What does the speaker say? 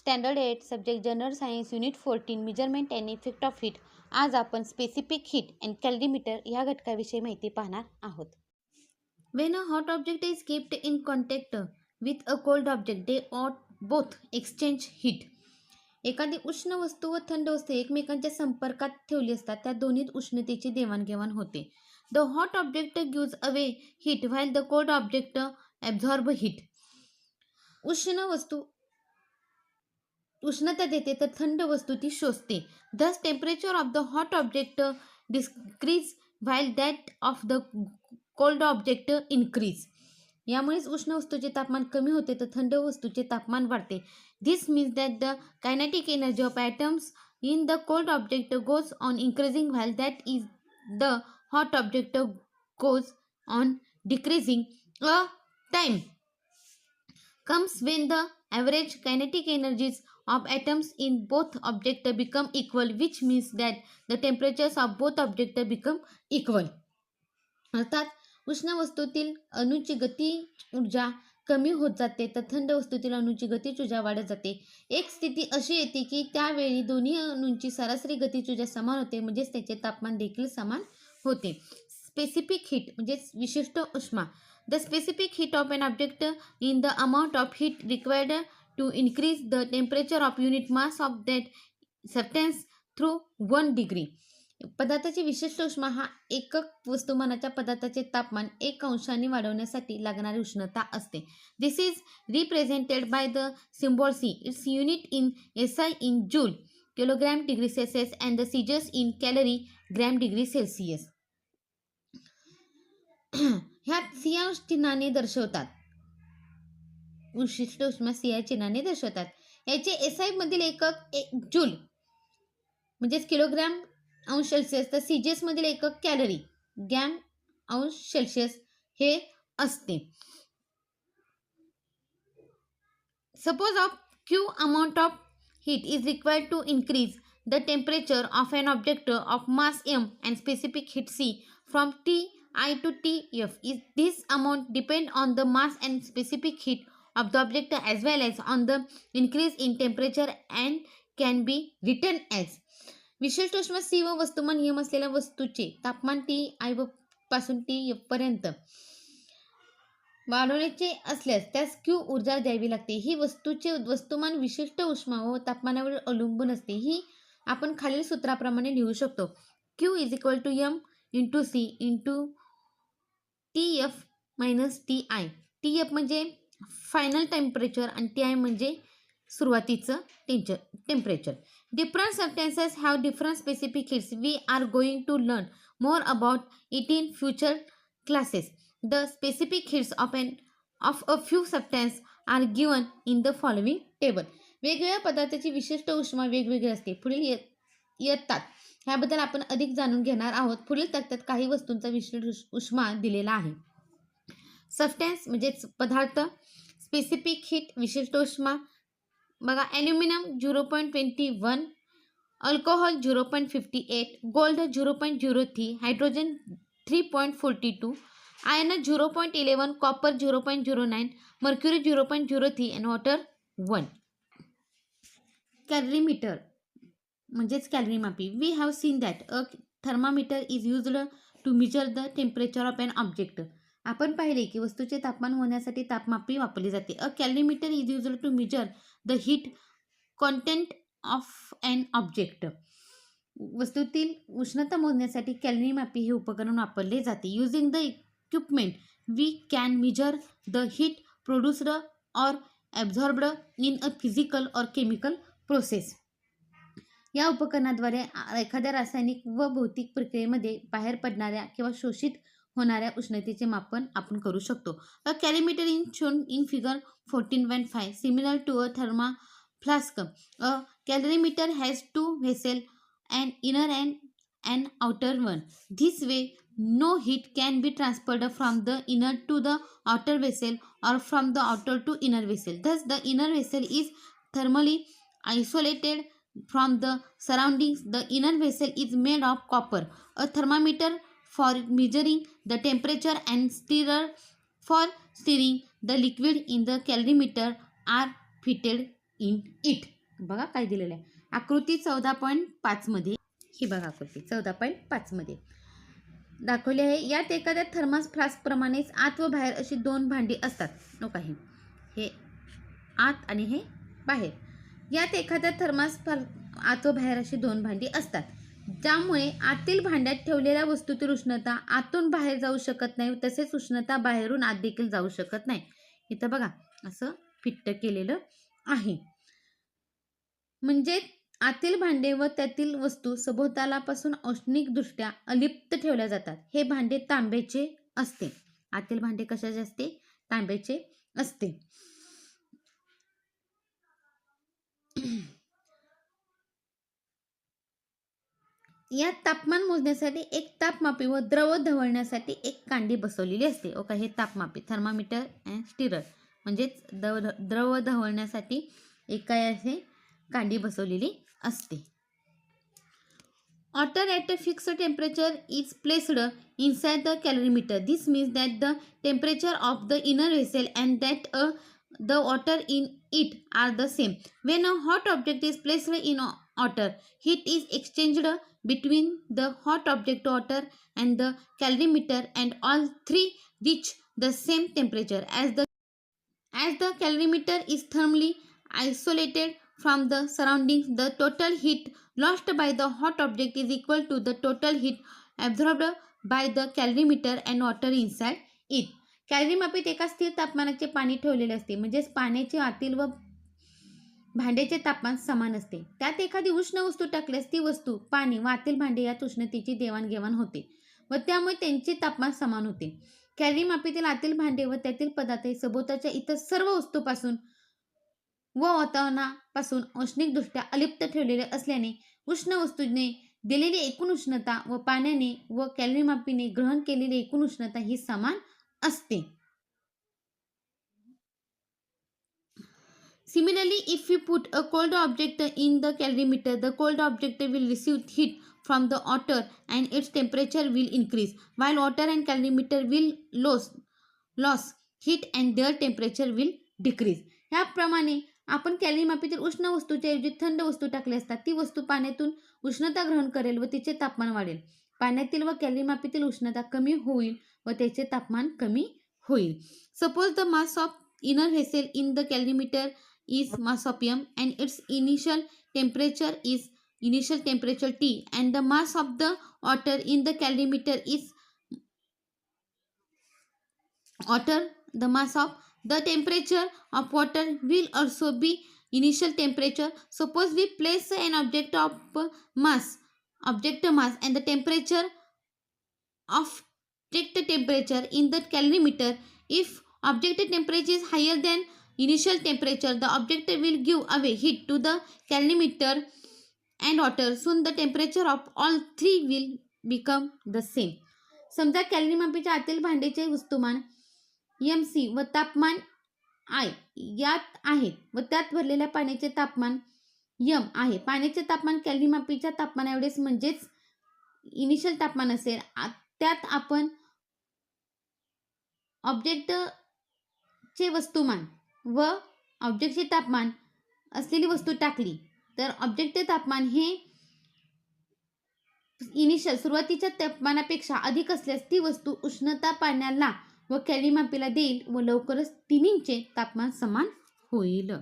Standard 8 subject general science unit 14 measurement and effect of heat. आज आपण specific heat and कॅलरीमीटर या घटकाविषयी माहिती पाहणार आहोत. When a hot object is kept in contact with a cold object, they both exchange heat. एखादी उष्ण वस्तू व थंड वस्तू एकमेकांच्या संपर्कात ठेवली असतात, त्या दोन्हीत उष्णतेची देवाणघेवाण होते. The hot object gives away heat while the cold object absorbs heat. उष्ण वस्तू उष्णता देते तर थंड वस्तू ती शोषते. Thus temperature of the hot object decrease while that of the cold object increase. यामुळेच उष्ण वस्तूचे तापमान कमी होते तर थंड वस्तूचे तापमान वाढते. This means that the kinetic energy of atoms in the cold object goes on increasing while that is the hot object goes on decreasing. A time comes when the average kinetic energies of atoms in both objects become equal, which means that the temperatures of both objects become equal. अर्थात उष्ण वस्तूतील अणूची गती ऊर्जा कमी होत जाते तर थंड वस्तूतील अणूची गतीज ऊर्जा वाढत जाते. एक स्थिती अशी येते की त्यावेळी दोन्ही अणूंची सरासरी गतीज ऊर्जा समान होते, म्हणजेच त्याचे तापमान देखील समान होते. स्पेसिफिक हीट म्हणजे विशिष्ट उष्मा. The specific heat of an object in the amount of heat required to increase the temperature of unit mass of that substance through 1 degree. पदार्थाची विशिष्ट उष्मा हा एकक वस्तुमानाच्या पदार्थाचे तापमान 1 अंशाने वाढवण्यासाठी लागणारी उष्णता असते. This is represented by the symbol C. Its unit in SI in joule, kilogram degree Celsius, and the CJs in calorie, gram degree Celsius. ह्यात सी चिन्हाने दर्शवतात. विशिष्ट उष्मा सी चिन्हाने दर्शवतात. याचे एसआय मधील एकक जूल म्हणजेच किलोग्रॅम अंश सेल्सिअस, तर सीजेस मधील एकक कॅलरी ग्रॅम अंश सेल्सिअस हे असते. Suppose of Q amount of heat is required to increase the temperature of an object of mass M and specific heat C from T I to Tf. This amount depend on the mass and specific heat of the object as well as on the increase in temperature and can be written as. विशिष्ट उष्मा C व वस्तुमान नियम असलेल्या वस्तूचे तापमान Ti पासून Tf पर्यंत वाढवण्याचे असल्यास त्यास Q ऊर्जा द्यावी लागते. ही वस्तूचे वस्तुमान विशिष्ट उष्मा व तापमानावर अवलंबून असते. ही आपण खालील सूत्राप्रमाणे लिहू शकतो. Q is equal to M into C into TF minus TI. TF म्हणजे फायनल टेम्परेचर आणि TI म्हणजे सुरुवातीचं temperature. Different substances have different specific heats. We are going to learn more about it in future classes. The specific heats of a few substance are given in the following table. वेगवेगळ्या पदार्थाची विशिष्ट उष्मा वेगवेगळी असते. पुढील येतात ह्याबद्दल आपण अधिक जाणून घेणार आहोत. पुढील तक्त्यात काही वस्तूंचा विशिष्ट उष्मा दिलेला आहे. सबस्टॅन्स म्हणजे पदार्थ, स्पेसिफिक हीट विशिष्ट उष्मा बघा. Aluminium 0.21, alcohol 0.58, gold 0.03, hydrogen 3.42, iron 0.11, copper 0.09, mercury 0.03 आणि वॉटर 1. कॅलरीमीटर म्हणजेच कॅलरी मापी. We have seen that a thermometer is used to measure the temperature of an object. आपण पाहिले की वस्तूचे तापमान मोजण्यासाठी तापमापी वापरली जाते. A calorimeter is used to measure the heat content of an object. वस्तूतील उष्णता मोजण्यासाठी कॅलरी मापी हे उपकरण वापरले जाते. Using the equipment we can measure the heat produced or absorbed in a physical or chemical process. या उपकरणाद्वारे एखाद्या रासायनिक व भौतिक प्रक्रियेमध्ये बाहेर पडणाऱ्या किंवा शोषित होणाऱ्या उष्णतेचे मापन आपण करू शकतो. A calorimeter in shown in figure 14.5 similar to a thermos flask. A calorimeter has 2 vessel, an inner and an outer one. This way no heat can be transferred from the inner to the outer vessel or from the outer to inner vessel. Thus the inner vessel is thermally isolated from the surroundings. The inner vessel is made of copper. A thermometer for measuring the temperature and stirrer for stirring the liquid in the calorimeter are fitted in it. बघा काय दिलेलं आहे आकृती 14.5 मध्ये. ही बघा आकृती 14.5 मध्ये दाखवले आहे. यात एखाद्या थर्मास फ्लास्क प्रमाणेच आत व बाहेर अशी दोन भांडी असतात. नका हे आत आणि हे बाहेर. यात एखाद्या थर्मास आत व बाहेर अशी दोन भांडी असतात, ज्यामुळे आतील भांड्यात ठेवलेल्या वस्तूतील उष्णता आतून बाहेर जाऊ शकत नाही, तसेच उष्णता बाहेरून आत देखील जाऊ शकत नाही. इथं बघा असं फिट्ट केलेलं आहे. म्हणजे आतील भांडे व त्यातील वस्तू सभोवतालापासून औष्णिकदृष्ट्या अलिप्त ठेवल्या जातात. हे भांडे तांब्याचे असते. आतील भांडे कशाचे असते? तांब्याचे असते. यात तापमान मोजण्यासाठी एक तापमापी व द्रव ढवळण्यासाठी एक कांडी बसवलेली असते. ओके, हे तापमापी थर्मामीटर अँड स्टिरर म्हणजेच द्रव ढवळण्यासाठी एक काय असे कांडी बसवलेली असते. Water at a fixed temperature is placed inside the calorimeter. This means that the temperature of the inner vessel and that the water in it are the same. When a hot object is placed in water, heat is exchanged between the hot object water and the calorimeter, and all three reach the same temperature. As the calorimeter is thermally isolated from the surroundings, the total heat lost by the hot object is equal to the total heat absorbed by the calorimeter and water inside it. कॅलरीमापीत एका स्थिर तापमानाचे पाणी ठेवलेले असते, म्हणजेच पाण्याचे आतील व भांड्याचे तापमान समान असते. त्यात एखादी उष्ण वस्तू टाकल्यास ती वस्तू, पाणी व आतील भांडे यात उष्णतेची देवाणघेवाण होते व त्यामुळे त्यांचे तापमान समान होते. कॅलरीमापीतील आतील भांडे व त्यातील पदार्थ हे सभोवताच्या इतर सर्व वस्तूपासून व वातावरणापासून औष्णिकदृष्ट्या अलिप्त ठेवलेले असल्याने उष्ण वस्तूने दिलेली एकूण उष्णता व पाण्याने व कॅलरीमापीने ग्रहण केलेली एकूण उष्णता ही समान असते. Similarly, if we put a cold object in the calorimeter, the cold object will receive heat from the water and its temperature will increase, while water and calorimeter will lose heat and their temperature will decrease. ह्याप्रमाणे आपण कॅलरीमापीतील उष्ण वस्तूच्या ऐवजी थंड वस्तू टाकल्या असतात, ती वस्तू पाण्यातून उष्णता ग्रहण करेल व तिचे तापमान वाढेल. पाण्यातील व कॅलरीमापीतील उष्णता कमी होईल व त्याचे तापमान कमी होईल. Suppose the mass of inner vessel in the calorimeter is mass of m and its initial temperature T, and the mass of the water in the calorimeter is water. The mass of the temperature of water will also be initial temperature. Suppose we place an object mass and the temperature in the calorimeter. If object temperature is higher than initial temperature, the object will give away heat to the calorimeter and water. Soon the temperature of all three will become the same. समजा कॅलरीमापीच्या आतील भांड्याचे वस्तुमान MC व तापमान I यात आहेत व त्यात भरलेल्या पाण्याचे तापमान M आहे. पाण्याचे तापमान कॅलरीमापीच्या तापमाना एवढेच म्हणजेच इनिशियल तापमान असेल. त्यात आपण ऑब्जेक्टचे वस्तुमान व ऑब्जेक्टचे तापमान असलेली वस्तू टाकली तर ऑब्जेक्टचे तापमान हे इनिशियल सुरुवातीच्या तापमानापेक्षा अधिक असल्यास ती वस्तू उष्णता पाण्याला व कॅलरीमापीला देईल व लवकरच तिन्हींचे तापमान समान होईल.